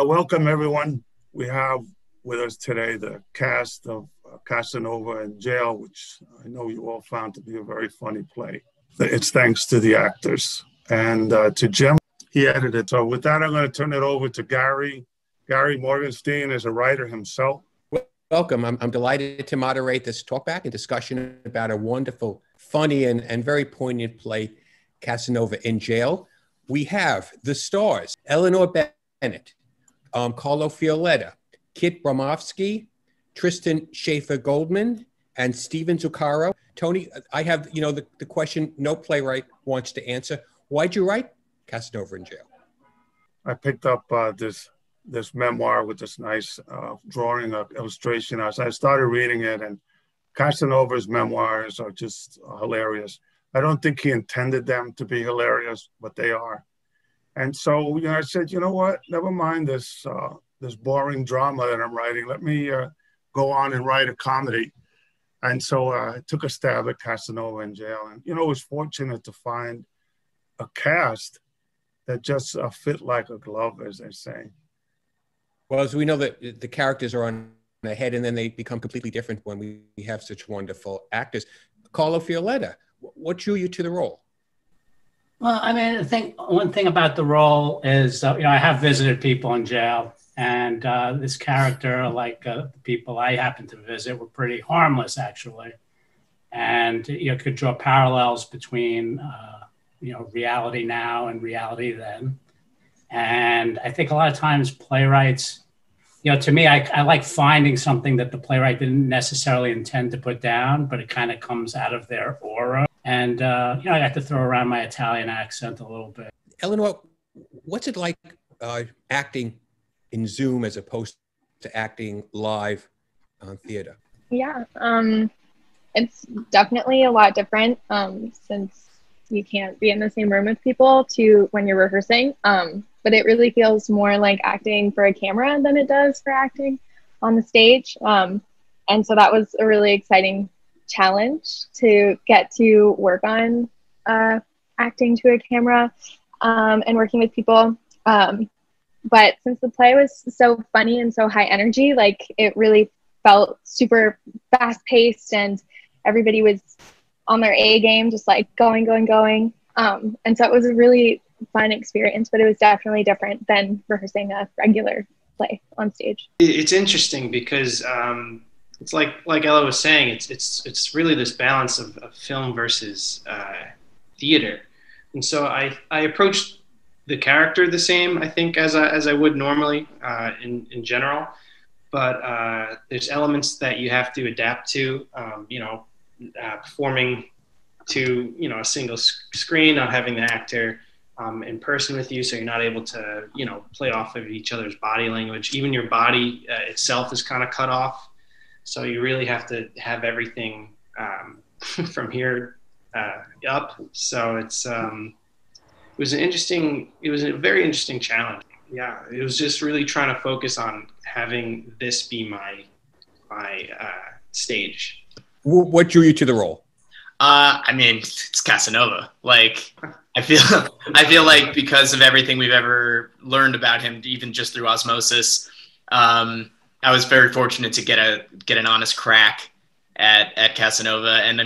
Welcome, everyone. We have with us today the cast of Casanova in Jail, which I know you all found to be a very funny play. It's thanks to the actors and to Jim. He edited. So with that, I'm going to turn it over to Gary. Gary Morgenstein is a writer himself. Welcome. I'm delighted to moderate this talkback and discussion about a wonderful, funny, and very poignant play, Casanova in Jail. We have the stars, Eleanor Bennett, Carlo Fioletta, Kit Bromovsky, Tristan Schaefer-Goldman, and Steven Zuccaro. Tony, I have, the question no playwright wants to answer. Why'd you write Casanova in Jail? I picked up this memoir with this nice drawing of illustration. As I started reading it, and Casanova's memoirs are just hilarious. I don't think he intended them to be hilarious, but they are. And so, I said, you know what? Never mind this boring drama that I'm writing. Let me go on and write a comedy. And so I took a stab at Casanova in Jail. And, I was fortunate to find a cast that just fit like a glove, as they say. Well, as we know that the characters are on ahead and then they become completely different when we have such wonderful actors. Carlo Fioletta, what drew you to the role? Well, I think one thing about the role is, I have visited people in jail, and this character, like the people I happened to visit, were pretty harmless, actually. And could draw parallels between, reality now and reality then. And I think a lot of times playwrights, to me, I like finding something that the playwright didn't necessarily intend to put down, but it kind of comes out of their aura. And, I got to throw around my Italian accent a little bit. Eleanor, what's it like acting in Zoom as opposed to acting live on theater? Yeah, it's definitely a lot different since you can't be in the same room with people to when you're rehearsing. But it really feels more like acting for a camera than it does for acting on the stage. And so that was a really exciting challenge to get to work on acting to a camera and working with people. But since the play was so funny and so high energy, like it really felt super fast paced and everybody was on their A game, just like going. And so it was a really fun experience, but it was definitely different than rehearsing a regular play on stage. It's interesting because it's like Ella was saying, it's really this balance of film versus theater. And so I approached the character the same, I think, as I would normally in general. But there's elements that you have to adapt to, performing to, a single screen, not having the actor in person with you, so you're not able to, play off of each other's body language. Even your body itself is kind of cut off. So you really have to have everything from here up. So it was a very interesting challenge. Yeah, it was just really trying to focus on having this be my stage. What drew you to the role? It's Casanova. Like, I feel like because of everything we've ever learned about him, even just through osmosis, I was very fortunate to get an honest crack at Casanova. And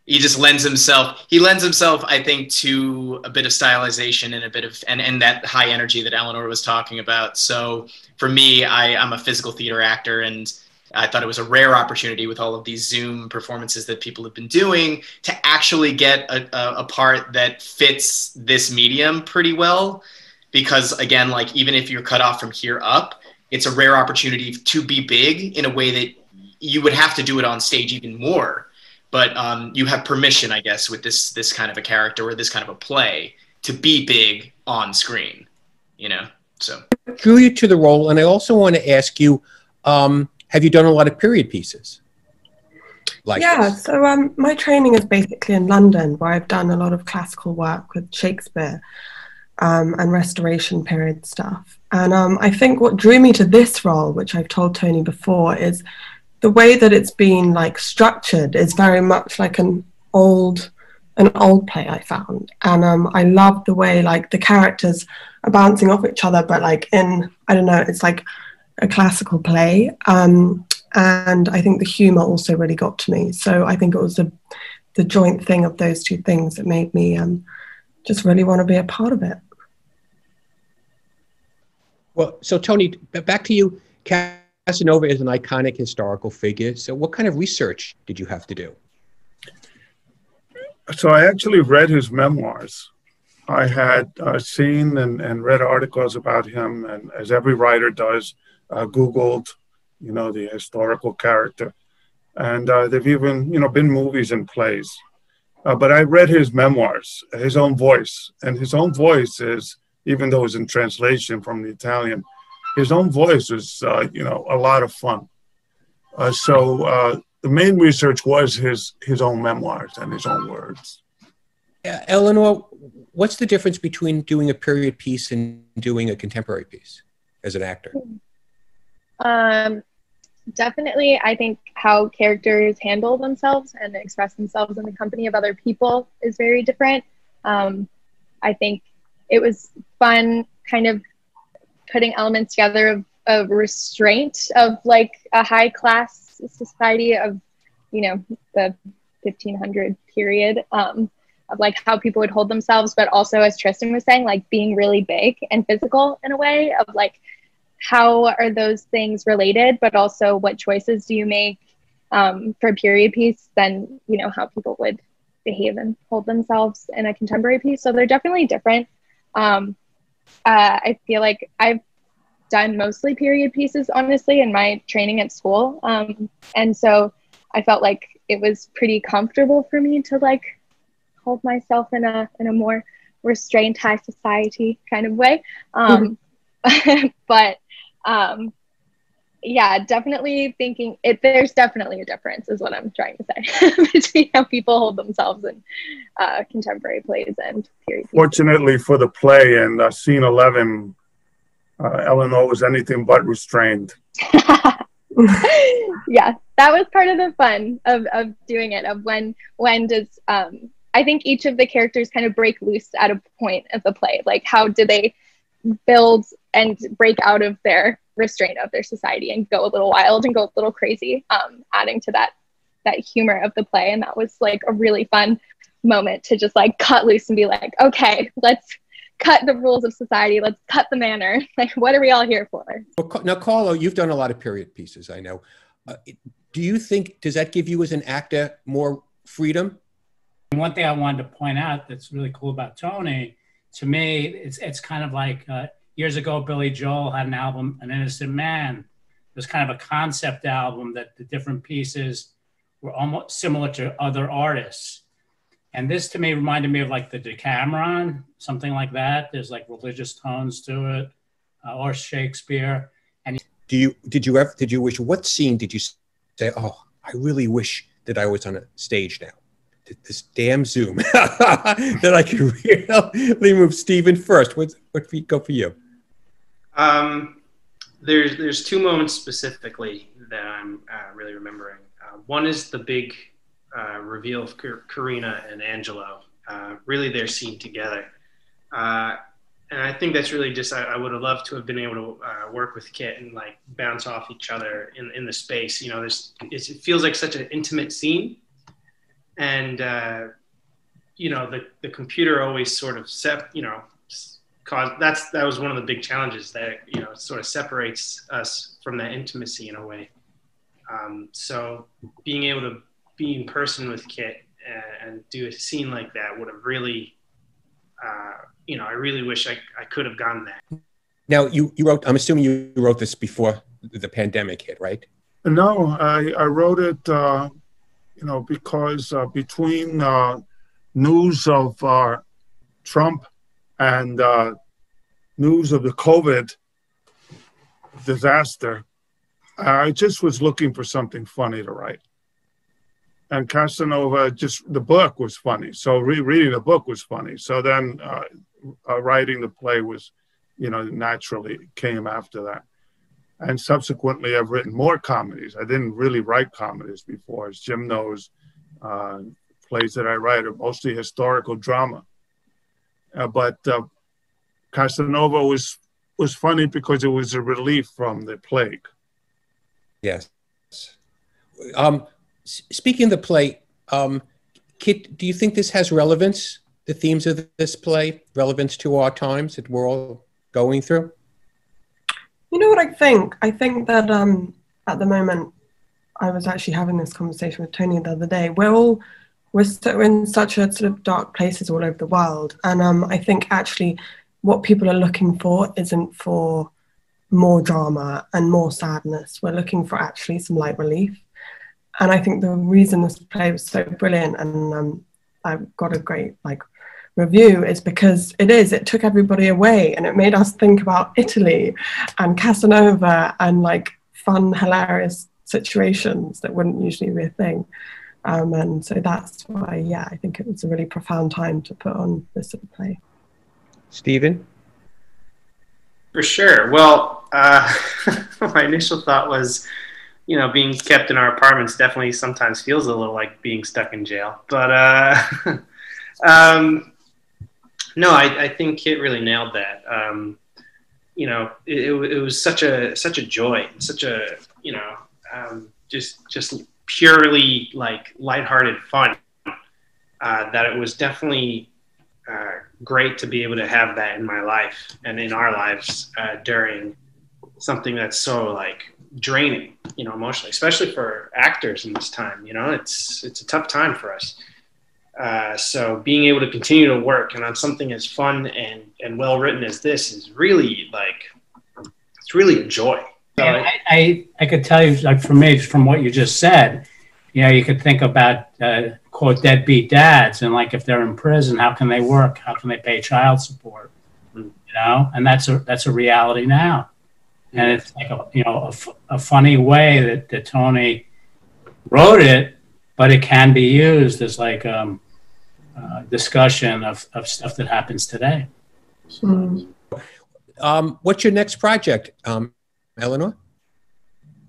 he just lends himself, I think, to a bit of stylization and a bit of, and that high energy that Eleanor was talking about. So for me, I'm a physical theater actor, and I thought it was a rare opportunity with all of these Zoom performances that people have been doing to actually get a part that fits this medium pretty well. Because again, like even if you're cut off from here up, it's a rare opportunity to be big in a way that you would have to do it on stage even more. But you have permission, I guess, with this kind of a character or this kind of a play to be big on screen, so. Drew you to the role, and I also want to ask you, have you done a lot of period pieces? This? So my training is basically in London, where I've done a lot of classical work with Shakespeare and restoration period stuff. And I think what drew me to this role, which I've told Tony before, is the way that it's been structured is very much like an old an old play I found, and I love the way like the characters are bouncing off each other, but like in, I don't know, it's like a classical play, and I think the humor also really got to me. So I think it was the joint thing of those two things that made me just really want to be a part of it. Well, so Tony, back to you. Casanova is an iconic historical figure. So what kind of research did you have to do? So I actually read his memoirs. I had seen and read articles about him, and as every writer does, Googled, the historical character. And there've even, been movies and plays. But I read his memoirs, his own voice. And his own voice is, even though it's in translation from the Italian, his own voice is, a lot of fun. So the main research was his own memoirs and his own words. Eleanor, what's the difference between doing a period piece and doing a contemporary piece as an actor? Definitely, I think how characters handle themselves and express themselves in the company of other people is very different. I think it was fun kind of putting elements together of restraint of like a high class society of, the 1500 period, of like how people would hold themselves, but also, as Tristan was saying, like being really big and physical in a way of like, how are those things related, but also what choices do you make for a period piece than, how people would behave and hold themselves in a contemporary piece. So they're definitely different. I feel like I've done mostly period pieces, honestly, in my training at school. And so I felt like it was pretty comfortable for me to like hold myself in a more restrained high society kind of way. But yeah, definitely thinking there's definitely a difference is what I'm trying to say between how people hold themselves in contemporary plays and period pieces. Fortunately for the play in scene 11, Eleanor was anything but restrained. Yeah, that was part of the fun of doing it, of when does I think each of the characters kind of break loose at a point of the play. Like how do they build and break out of their restraint of their society and go a little wild and go a little crazy, adding to that humor of the play. And that was like a really fun moment to just like cut loose and be like, okay, let's cut the rules of society. Let's cut the manner. Like, what are we all here for? Well, now, Carlo, you've done a lot of period pieces, I know. Do you think, does that give you as an actor more freedom? One thing I wanted to point out that's really cool about Tony, to me, it's kind of like years ago, Billy Joel had an album, An Innocent Man. It was kind of a concept album that the different pieces were almost similar to other artists. And this to me reminded me of like the Decameron, something like that. There's like religious tones to it, or Shakespeare. And did you wish, what scene did you say, oh, I really wish that I was on a stage now? This damn Zoom that I could really move. Stephen first. What go for you? There's two moments specifically that I'm really remembering. One is the big reveal of Karina and Angelo, really their scene together. And I think that's really just, I would have loved to have been able to work with Kit and like bounce off each other in the space. It feels like such an intimate scene. And, the computer always sort of that was one of the big challenges that, sort of separates us from that intimacy in a way. So being able to be in person with Kit and do a scene like that would have really, I really wish I could have gotten that. Now you wrote, I'm assuming you wrote this before the pandemic hit, right? No, I wrote it, because between news of Trump and news of the COVID disaster, I just was looking for something funny to write. And Casanova, the book was funny. So reading the book was funny. So then writing the play was, naturally came after that. And subsequently, I've written more comedies. I didn't really write comedies before. As Jim knows, plays that I write are mostly historical drama. But Casanova was funny because it was a relief from the plague. Yes. Speaking of the play, Kit, do you think this has relevance, the themes of this play, relevance to our times that we're all going through? You know what I think? I think that at the moment, I was actually having this conversation with Tony the other day. We're in such a sort of dark places all over the world. And I think actually what people are looking for isn't for more drama and more sadness. We're looking for actually some light relief. And I think the reason this play was so brilliant and I've got a great review is because it took everybody away and it made us think about Italy and Casanova and fun, hilarious situations that wouldn't usually be a thing. And so that's why, yeah, I think it was a really profound time to put on this sort of play. Stephen? For sure. Well, my initial thought was, being kept in our apartments definitely sometimes feels a little like being stuck in jail. But no, I think Kit really nailed that. It was such a joy, such a just purely lighthearted fun that it was definitely great to be able to have that in my life and in our lives during something that's so draining, emotionally, especially for actors in this time. It's a tough time for us. So being able to continue to work and on something as fun and well written as this is really it's really a joy. Yeah, I could tell you, for me, from what you just said, you could think about quote deadbeat dads and if they're in prison, how can they work? How can they pay child support? And that's a reality now. And it's a funny way that Tony wrote it, but it can be used as discussion of stuff that happens today. So. What's your next project, Eleanor?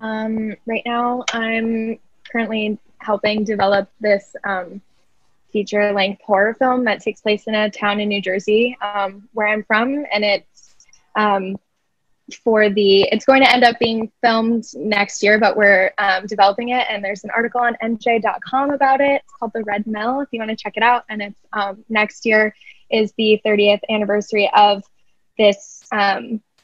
Right now, I'm currently helping develop this feature-length horror film that takes place in a town in New Jersey, where I'm from, and it's it's going to end up being filmed next year, but we're developing it, and there's an article on NJ.com about it. It's called The Red Mill, if you want to check it out, and it's next year is the 30th anniversary of this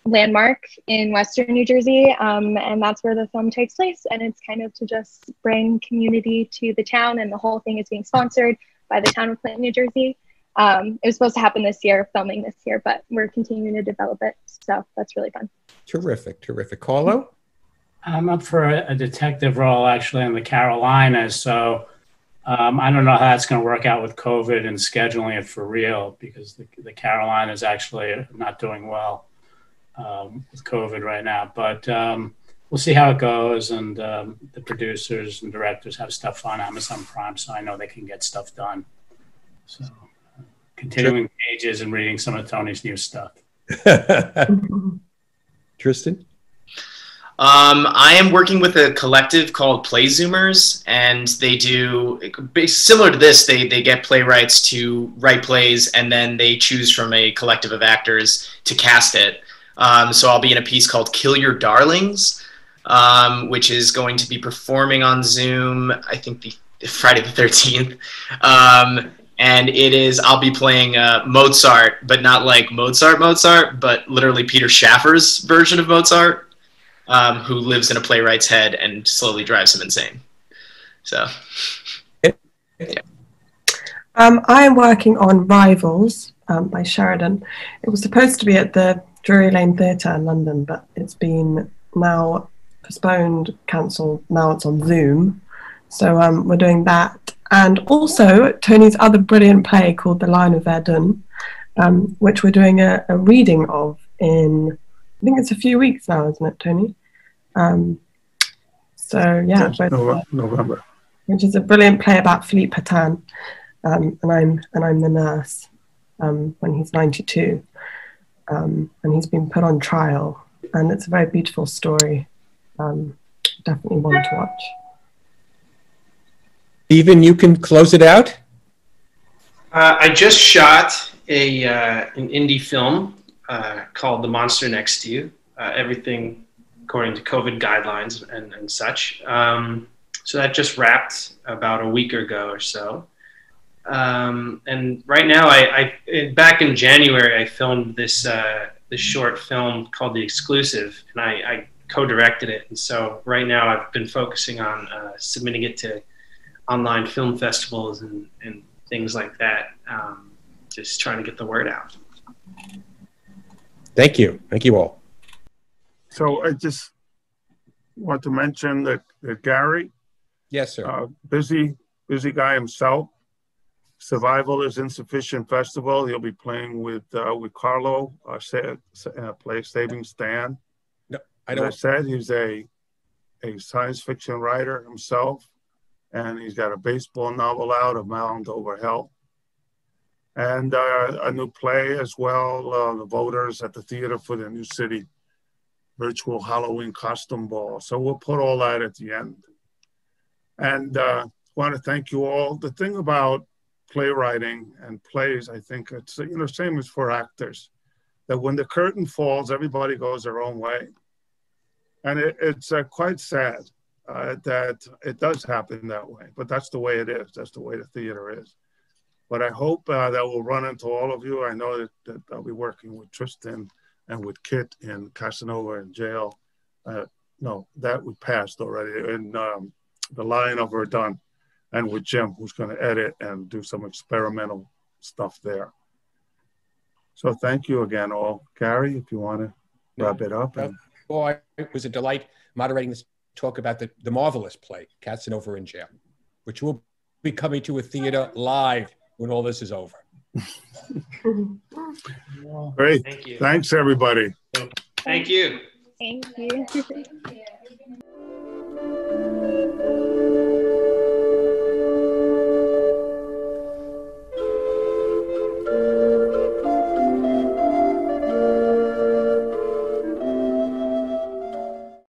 landmark in Western New Jersey, and that's where the film takes place, and it's kind of to just bring community to the town, and the whole thing is being sponsored by the town of Clinton, New Jersey. It was supposed to happen this year, filming this year, but we're continuing to develop it, so that's really fun. Terrific. Carlo? I'm up for a detective role actually in the Carolinas, so I don't know how that's going to work out with COVID and scheduling it for real, because the Carolinas actually not doing well with COVID right now, but we'll see how it goes. And the producers and directors have stuff on Amazon Prime, so I know they can get stuff done. So continuing pages and reading some of Tony's new stuff. Tristan? I am working with a collective called Play Zoomers, and they do similar to this. They get playwrights to write plays, and then they choose from a collective of actors to cast it. So I'll be in a piece called Kill Your Darlings, which is going to be performing on Zoom, I think Friday the 13th. And I'll be playing Mozart, but not like Mozart, but literally Peter Schaffer's version of Mozart. Who lives in a playwright's head and slowly drives him insane. So, yeah. I am working on Rivals by Sheridan. It was supposed to be at the Drury Lane Theatre in London, but it's been now postponed, cancelled. Now it's on Zoom. So we're doing that. And also Tony's other brilliant play called The Lion of Verdun, which we're doing a reading of in, I think it's a few weeks now, isn't it, Tony? So yeah, November. Which is a brilliant play about Philippe Pétain, and I'm the nurse when he's 92, and he's been put on trial, and it's a very beautiful story. Definitely one to watch. Stephen, you can close it out. I just shot an indie film called The Monster Next to You. Everything according to COVID guidelines and such. So that just wrapped about a week ago or so. And right now, back in January, I filmed this short film called The Exclusive, and I co-directed it. And so right now, I've been focusing on submitting it to online film festivals and things like that. Just trying to get the word out. Thank you. Thank you all. So I just want to mention that Gary, Yes, sir. busy guy himself. Survival is Insufficient Festival. He'll be playing with Carlo, play Saving Stan. No, As I said, he's a science fiction writer himself, and he's got a baseball novel out, A Mound Over Hell, and a new play as well, The Voters, at the Theater for the New City virtual Halloween costume ball. So we'll put all that at the end. And want to thank you all. The thing about playwriting and plays, I think it's, same as for actors, that when the curtain falls, everybody goes their own way. And it's quite sad that it does happen that way, but that's the way it is. That's the way the theater is. But I hope that we'll run into all of you. I know that I'll be working with Tristan and with Kit in Casanova In Jail. No, that we passed already. In The Lion of Verdun, and with Jim, who's going to edit and do some experimental stuff there. So thank you again, all. Gary, if you want to wrap it up. Boy, it was a delight moderating this talk about the marvelous play, Casanova In Jail, which will be coming to a theater live when all this is over. Great. Thank you. Thanks, everybody. Thank you. Thank you.